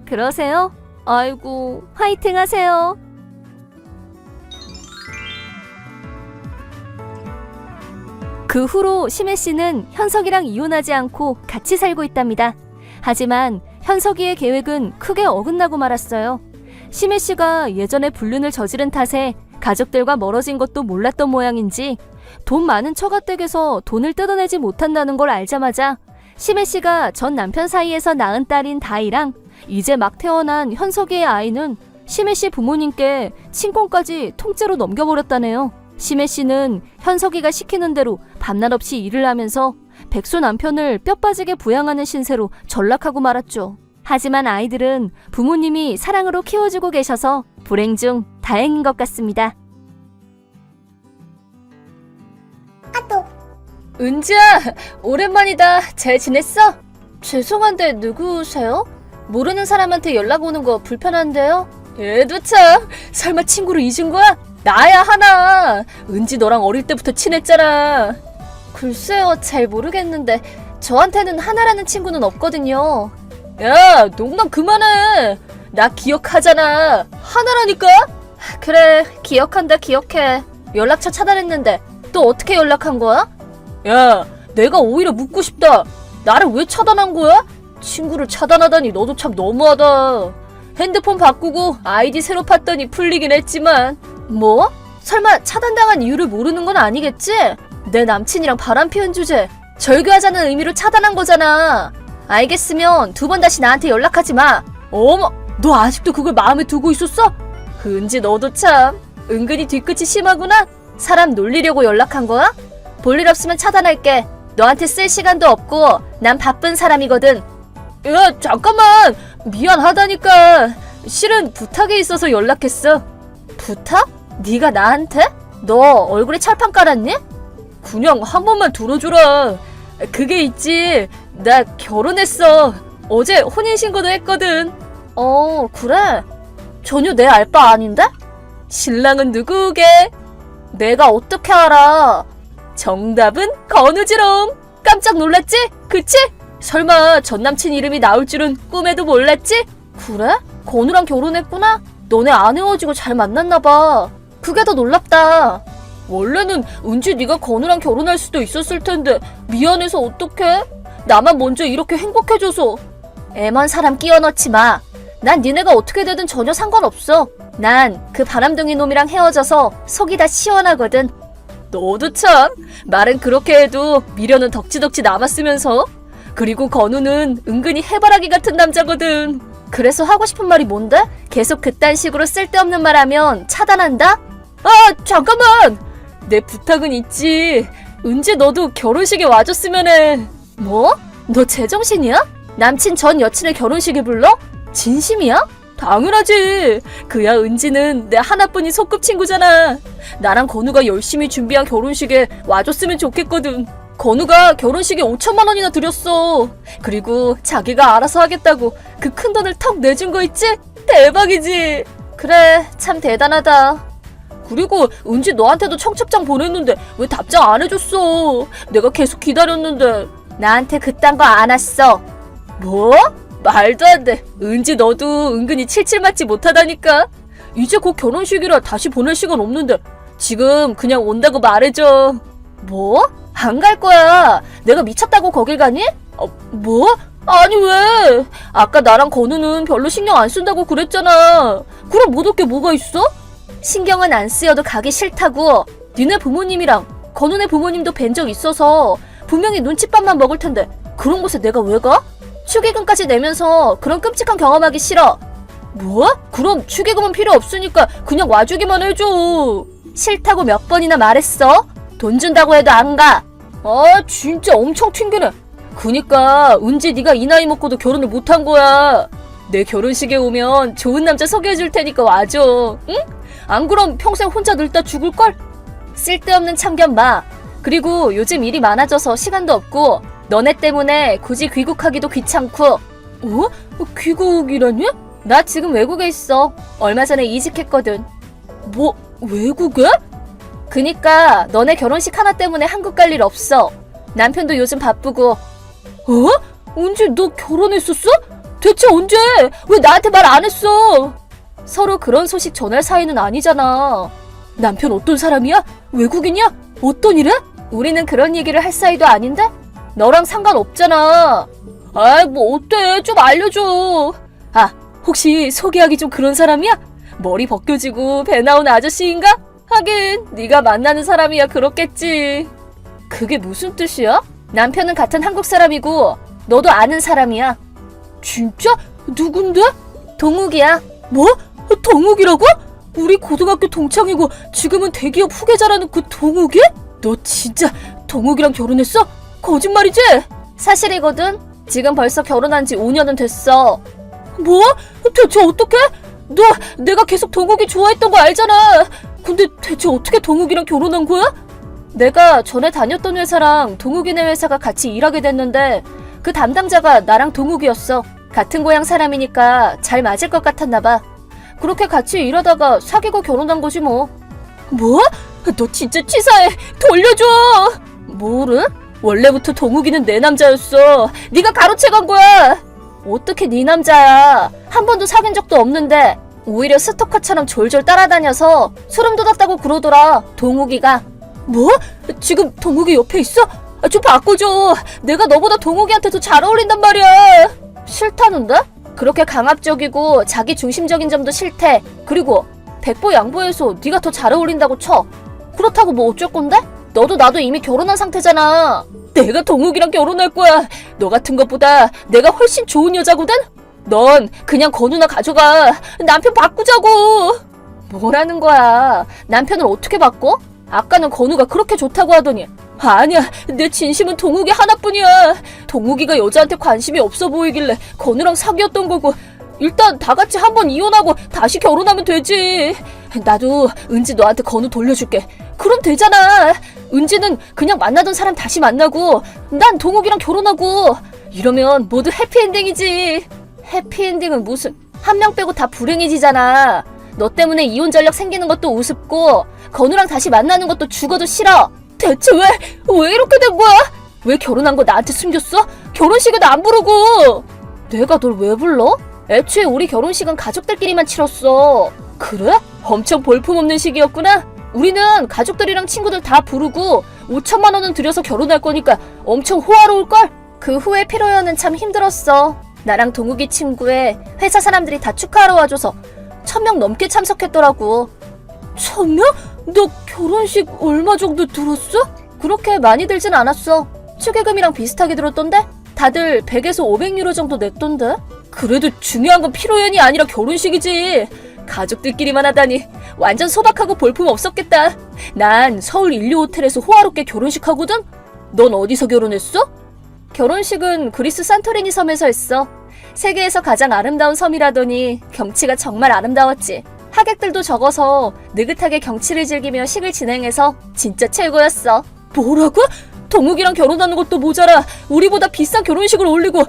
그러세요? 아이고, 화이팅 하세요. 그 후로 심혜 씨는 현석이랑 이혼하지 않고 같이 살고 있답니다. 하지만 현석이의 계획은 크게 어긋나고 말았어요. 심혜 씨가 예전에 불륜을 저지른 탓에 가족들과 멀어진 것도 몰랐던 모양인지 돈 많은 처가댁에서 돈을 뜯어내지 못한다는 걸 알자마자 심혜 씨가 전 남편 사이에서 낳은 딸인 다이랑 이제 막 태어난 현석이의 아이는 심혜 씨 부모님께 친권까지 통째로 넘겨버렸다네요. 심혜 씨는 현석이가 시키는 대로 밤낮 없이 일을 하면서 백수 남편을 뼈 빠지게 부양하는 신세로 전락하고 말았죠. 하지만 아이들은 부모님이 사랑으로 키워주고 계셔서 불행 중 다행인 것 같습니다. 은지야, 오랜만이다. 잘 지냈어? 죄송한데 누구세요? 모르는 사람한테 연락 오는 거 불편한데요? 얘도 참, 설마 친구를 잊은 거야? 나야 하나. 은지 너랑 어릴 때부터 친했잖아. 글쎄요, 잘 모르겠는데 저한테는 하나라는 친구는 없거든요. 야, 농담 그만해. 나 기억하잖아. 하나라니까? 그래, 기억한다, 기억해. 연락처 차단했는데 또 어떻게 연락한 거야? 야, 내가 오히려 묻고 싶다. 나를 왜 차단한 거야? 친구를 차단하다니 너도 참 너무하다. 핸드폰 바꾸고 아이디 새로 팠더니 풀리긴 했지만. 뭐? 설마 차단당한 이유를 모르는 건 아니겠지? 내 남친이랑 바람 피운 주제 절교하자는 의미로 차단한 거잖아. 알겠으면 두 번 다시 나한테 연락하지 마. 어머, 너 아직도 그걸 마음에 두고 있었어? 은지 너도 참 은근히 뒤끝이 심하구나. 사람 놀리려고 연락한 거야? 볼일 없으면 차단할게. 너한테 쓸 시간도 없고 난 바쁜 사람이거든. 야, 잠깐만. 미안하다니까. 실은 부탁이 있어서 연락했어. 부탁? 네가 나한테? 너 얼굴에 철판 깔았니? 그냥 한 번만 들어줘라. 그게 있지, 나 결혼했어. 어제 혼인신고도 했거든. 그래? 전혀 내 알 바 아닌데? 신랑은 누구게? 내가 어떻게 알아? 정답은 건우지롱. 깜짝 놀랐지? 그치? 설마 전남친 이름이 나올 줄은 꿈에도 몰랐지? 그래? 건우랑 결혼했구나? 너네 안 헤어지고 잘 만났나봐. 그게 더 놀랍다. 원래는 은지 네가 건우랑 결혼할 수도 있었을 텐데 미안해서 어떡해? 나만 먼저 이렇게 행복해줘서. 애먼 사람 끼워 넣지 마. 난 니네가 어떻게 되든 전혀 상관없어. 난 그 바람둥이 놈이랑 헤어져서 속이 다 시원하거든. 너도 참, 말은 그렇게 해도 미련은 덕지덕지 남았으면서. 그리고 건우는 은근히 해바라기 같은 남자거든. 그래서 하고 싶은 말이 뭔데? 계속 그딴 식으로 쓸데없는 말 하면 차단한다? 아, 잠깐만! 내 부탁은 있지. 은지 너도 결혼식에 와줬으면 해. 뭐? 너 제정신이야? 남친 전 여친의 결혼식에 불러? 진심이야? 당연하지. 그야 은지는 내 하나뿐인 소꿉친구잖아. 나랑 건우가 열심히 준비한 결혼식에 와줬으면 좋겠거든. 건우가 결혼식에 5천만 원이나 들였어. 그리고 자기가 알아서 하겠다고 그 큰 돈을 턱 내준 거 있지? 대박이지. 그래, 참 대단하다. 그리고 은지 너한테도 청첩장 보냈는데 왜 답장 안 해줬어? 내가 계속 기다렸는데. 나한테 그딴 거 안 왔어. 뭐? 말도 안 돼. 은지 너도 은근히 칠칠 맞지 못하다니까. 이제 곧 결혼식이라 다시 보낼 시간 없는데 지금 그냥 온다고 말해줘. 뭐? 안 갈 거야. 내가 미쳤다고 거길 가니? 뭐? 아니 왜? 아까 나랑 건우는 별로 신경 안 쓴다고 그랬잖아. 그럼 못 올 게 뭐가 있어? 신경은 안 쓰여도 가기 싫다고. 니네 부모님이랑 건우네 부모님도 뵌 적 있어서 분명히 눈칫밥만 먹을 텐데 그런 곳에 내가 왜 가? 축의금까지 내면서 그런 끔찍한 경험하기 싫어. 뭐? 그럼 축의금은 필요 없으니까 그냥 와주기만 해줘. 싫다고 몇 번이나 말했어? 돈 준다고 해도 안 가. 아, 진짜 엄청 튕기네. 그니까 은지 네가 이 나이 먹고도 결혼을 못한 거야. 내 결혼식에 오면 좋은 남자 소개해줄 테니까 와줘. 응? 안 그럼 평생 혼자 늙다 죽을걸? 쓸데없는 참견 마. 그리고 요즘 일이 많아져서 시간도 없고 너네 때문에 굳이 귀국하기도 귀찮고. 어? 귀국이라니? 나 지금 외국에 있어. 얼마 전에 이직했거든. 뭐, 외국에? 그니까 너네 결혼식 하나 때문에 한국 갈 일 없어. 남편도 요즘 바쁘고. 어? 언제 너 결혼했었어? 대체 언제? 왜 나한테 말 안 했어? 서로 그런 소식 전할 사이는 아니잖아. 남편 어떤 사람이야? 외국인이야? 어떤 일해? 우리는 그런 얘기를 할 사이도 아닌데? 너랑 상관없잖아. 아이, 뭐 어때? 좀 알려줘. 아, 혹시 소개하기 좀 그런 사람이야? 머리 벗겨지고 배 나온 아저씨인가? 하긴 네가 만나는 사람이야 그렇겠지. 그게 무슨 뜻이야? 남편은 같은 한국 사람이고 너도 아는 사람이야. 진짜? 누군데? 동욱이야. 뭐? 동욱이라고? 우리 고등학교 동창이고 지금은 대기업 후계자라는 그 동욱이? 너 진짜 동욱이랑 결혼했어? 거짓말이지? 사실이거든. 지금 벌써 결혼한 지 5년은 됐어. 뭐? 대체 어떻게? 너 내가 계속 동욱이 좋아했던 거 알잖아. 근데 대체 어떻게 동욱이랑 결혼한 거야? 내가 전에 다녔던 회사랑 동욱이네 회사가 같이 일하게 됐는데 그 담당자가 나랑 동욱이었어. 같은 고향 사람이니까 잘 맞을 것 같았나 봐. 그렇게 같이 일하다가 사귀고 결혼한 거지 뭐. 뭐? 너 진짜 치사해. 돌려줘. 뭐를? 원래부터 동욱이는 내 남자였어. 네가 가로채간 거야. 어떻게 네 남자야? 한 번도 사귄 적도 없는데 오히려 스토커처럼 졸졸 따라다녀서 소름 돋았다고 그러더라, 동욱이가. 뭐? 지금 동욱이 옆에 있어? 좀 바꿔줘. 내가 너보다 동욱이한테 더 잘 어울린단 말이야. 싫다는데? 그렇게 강압적이고 자기 중심적인 점도 싫대. 그리고 백보 양보해서 네가 더 잘 어울린다고 쳐. 그렇다고 뭐 어쩔 건데? 너도 나도 이미 결혼한 상태잖아. 내가 동욱이랑 결혼할 거야. 너 같은 것보다 내가 훨씬 좋은 여자거든? 넌 그냥 건우나 가져가. 남편 바꾸자고. 뭐라는 거야? 남편을 어떻게 바꿔? 아까는 건우가 그렇게 좋다고 하더니. 아니야, 내 진심은 동욱이 하나뿐이야. 동욱이가 여자한테 관심이 없어 보이길래 건우랑 사귀었던 거고. 일단 다 같이 한번 이혼하고 다시 결혼하면 되지. 나도 은지 너한테 건우 돌려줄게. 그럼 되잖아. 은지는 그냥 만나던 사람 다시 만나고 난 동욱이랑 결혼하고. 이러면 모두 해피엔딩이지. 해피엔딩은 무슨, 한 명 빼고 다 불행해지잖아. 너 때문에 이혼 전력 생기는 것도 우습고 건우랑 다시 만나는 것도 죽어도 싫어. 대체 왜 이렇게 된 거야? 왜 결혼한 거 나한테 숨겼어? 결혼식에도 안 부르고. 내가 널 왜 불러? 애초에 우리 결혼식은 가족들끼리만 치렀어. 그래? 엄청 볼품없는 식이었구나. 우리는 가족들이랑 친구들 다 부르고 5천만 원은 들여서 결혼할 거니까 엄청 호화로울걸? 그 후에 피로연은 참 힘들었어. 나랑 동욱이 친구에 회사 사람들이 다 축하하러 와줘서 1,000명 넘게 참석했더라고. 1,000명? 너 결혼식 얼마 정도 들었어? 그렇게 많이 들진 않았어. 축의금이랑 비슷하게 들었던데? 다들 100에서 500유로 정도 냈던데? 그래도 중요한 건 피로연이 아니라 결혼식이지. 가족들끼리만 하다니 완전 소박하고 볼품 없었겠다. 난 서울 인류 호텔에서 호화롭게 결혼식 하거든? 넌 어디서 결혼했어? 결혼식은 그리스 산토리니 섬에서 했어. 세계에서 가장 아름다운 섬이라더니 경치가 정말 아름다웠지. 하객들도 적어서 느긋하게 경치를 즐기며 식을 진행해서 진짜 최고였어. 뭐라고? 동욱이랑 결혼하는 것도 모자라 우리보다 비싼 결혼식을 올리고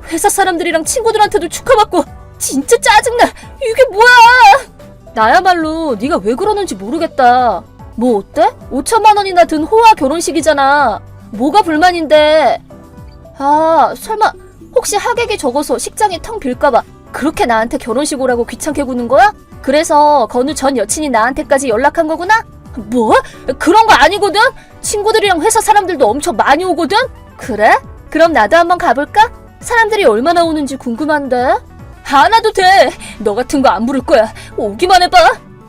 회사 사람들이랑 친구들한테도 축하받고. 진짜 짜증나. 이게 뭐야? 나야말로 네가 왜 그러는지 모르겠다. 뭐 어때? 5천만 원이나 든 호화 결혼식이잖아. 뭐가 불만인데? 아, 설마 혹시 하객이 적어서 식장이 텅 빌까봐 그렇게 나한테 결혼식 오라고 귀찮게 구는 거야? 그래서 건우 전 여친이 나한테까지 연락한 거구나? 뭐? 그런 거 아니거든? 친구들이랑 회사 사람들도 엄청 많이 오거든? 그래? 그럼 나도 한번 가볼까? 사람들이 얼마나 오는지 궁금한데? 안 와도 돼. 너 같은 거 안 부를 거야. 오기만 해봐.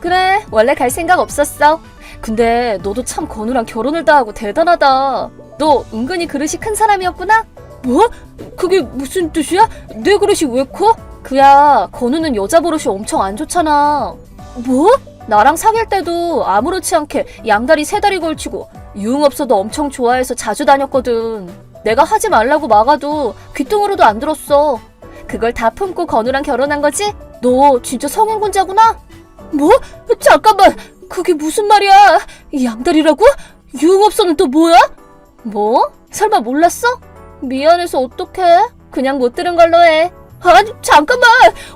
그래, 원래 갈 생각 없었어. 근데 너도 참 건우랑 결혼을 다 하고 대단하다. 너 은근히 그릇이 큰 사람이었구나? 뭐? 그게 무슨 뜻이야? 내 그릇이 왜 커? 그야, 건우는 여자 버릇이 엄청 안 좋잖아. 뭐? 나랑 사귈 때도 아무렇지 않게 양다리 세 다리 걸치고 유흥업소도 엄청 좋아해서 자주 다녔거든. 내가 하지 말라고 막아도 귀뚱으로도 안 들었어. 그걸 다 품고 건우랑 결혼한 거지? 너 진짜 성인군자구나? 뭐? 잠깐만, 그게 무슨 말이야? 양다리라고? 유흥업소는 또 뭐야? 뭐? 설마 몰랐어? 미안해서 어떡해? 그냥 못 들은 걸로 해. 아니, 잠깐만!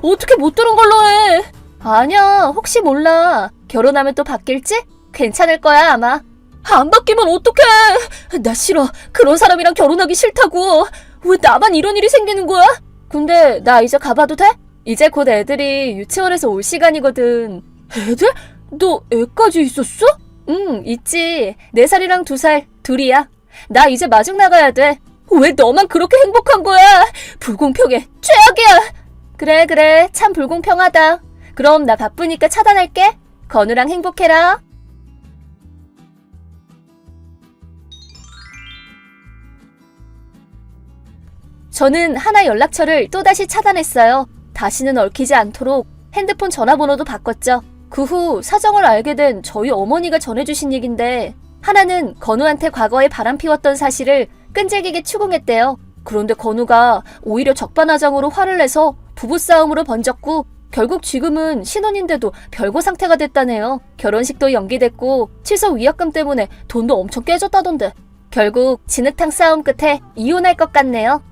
어떻게 못 들은 걸로 해? 아니야, 혹시 몰라. 결혼하면 또 바뀔지? 괜찮을 거야, 아마. 안 바뀌면 어떡해! 나 싫어. 그런 사람이랑 결혼하기 싫다고. 왜 나만 이런 일이 생기는 거야? 근데 나 이제 가봐도 돼? 이제 곧 애들이 유치원에서 올 시간이거든. 애들? 너 애까지 있었어? 응, 있지. 4살이랑 2살, 둘이야. 나 이제 마중 나가야 돼. 왜 너만 그렇게 행복한 거야? 불공평해. 최악이야. 그래. 참 불공평하다. 그럼 나 바쁘니까 차단할게. 건우랑 행복해라. 저는 하나 연락처를 또다시 차단했어요. 다시는 얽히지 않도록 핸드폰 전화번호도 바꿨죠. 그 후 사정을 알게 된 저희 어머니가 전해주신 얘긴데 하나는 건우한테 과거에 바람 피웠던 사실을 끈질기게 추궁했대요. 그런데 건우가 오히려 적반하장으로 화를 내서 부부싸움으로 번졌고 결국 지금은 신혼인데도 별거 상태가 됐다네요. 결혼식도 연기됐고 취소 위약금 때문에 돈도 엄청 깨졌다던데 결국 진흙탕 싸움 끝에 이혼할 것 같네요.